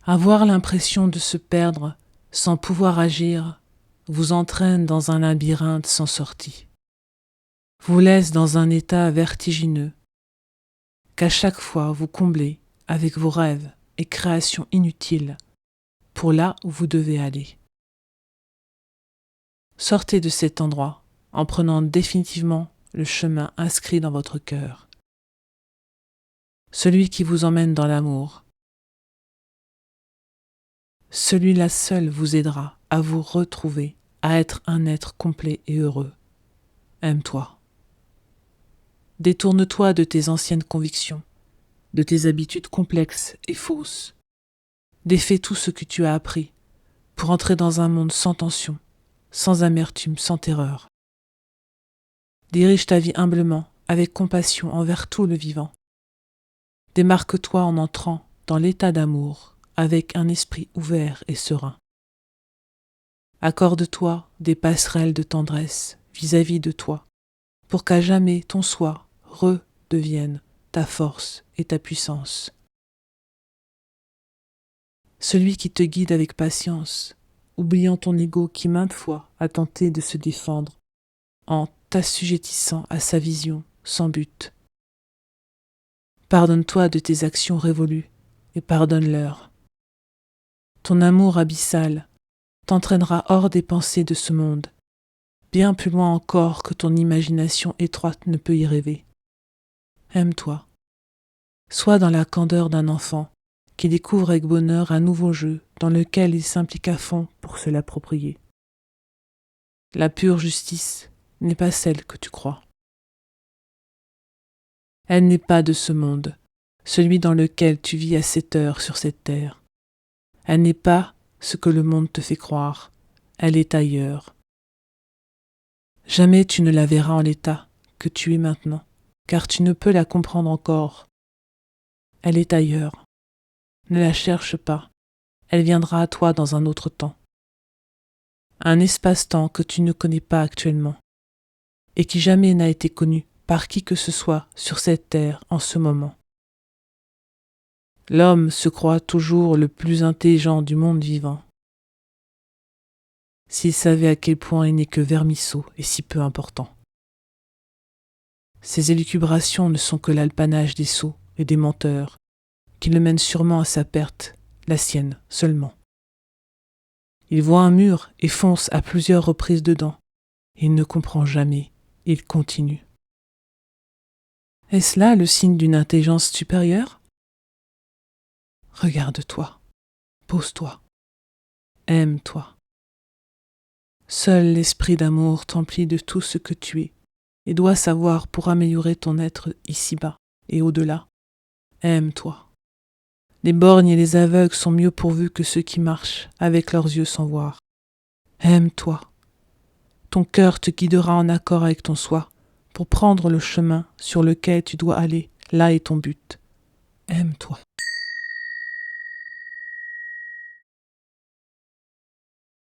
Avoir l'impression de se perdre sans pouvoir agir vous entraîne dans un labyrinthe sans sortie, vous laisse dans un état vertigineux qu'à chaque fois vous comblez avec vos rêves et créations inutiles pour là où vous devez aller. Sortez de cet endroit en prenant définitivement le chemin inscrit dans votre cœur, celui qui vous emmène dans l'amour. Celui-là seul vous aidera à vous retrouver, à être un être complet et heureux. Aime-toi. Détourne-toi de tes anciennes convictions, de tes habitudes complexes et fausses. Défais tout ce que tu as appris pour entrer dans un monde sans tension, sans amertume, sans terreur. Dirige ta vie humblement, avec compassion envers tout le vivant. Démarque-toi en entrant dans l'état d'amour, avec un esprit ouvert et serein. Accorde-toi des passerelles de tendresse vis-à-vis de toi, pour qu'à jamais ton soi redevienne ta force et ta puissance. Celui qui te guide avec patience, oubliant ton ego qui maintes fois a tenté de se défendre, en t'assujettissant à sa vision sans but. Pardonne-toi de tes actions révolues et pardonne-leur. Ton amour abyssal t'entraînera hors des pensées de ce monde, bien plus loin encore que ton imagination étroite ne peut y rêver. Aime-toi. Sois dans la candeur d'un enfant qui découvre avec bonheur un nouveau jeu dans lequel il s'implique à fond pour se l'approprier. La pure justice n'est pas celle que tu crois. Elle n'est pas de ce monde, celui dans lequel tu vis à cette heure sur cette terre. Elle n'est pas ce que le monde te fait croire, elle est ailleurs. Jamais tu ne la verras en l'état que tu es maintenant, car tu ne peux la comprendre encore. Elle est ailleurs. Ne la cherche pas, elle viendra à toi dans un autre temps. Un espace-temps que tu ne connais pas actuellement, et qui jamais n'a été connu par qui que ce soit sur cette terre en ce moment. L'homme se croit toujours le plus intelligent du monde vivant. S'il savait à quel point il n'est que vermisseau et si peu important. Ses élucubrations ne sont que l'alpanage des sots et des menteurs, qui le mènent sûrement à sa perte, la sienne seulement. Il voit un mur et fonce à plusieurs reprises dedans. Il ne comprend jamais, il continue. Est-ce là le signe d'une intelligence supérieure ? Regarde-toi, pose-toi, aime-toi. Seul l'esprit d'amour t'emplit de tout ce que tu es et doit savoir pour améliorer ton être ici-bas et au-delà. Aime-toi. Les borgnes et les aveugles sont mieux pourvus que ceux qui marchent avec leurs yeux sans voir. Aime-toi. Ton cœur te guidera en accord avec ton soi pour prendre le chemin sur lequel tu dois aller. Là est ton but. Aime-toi.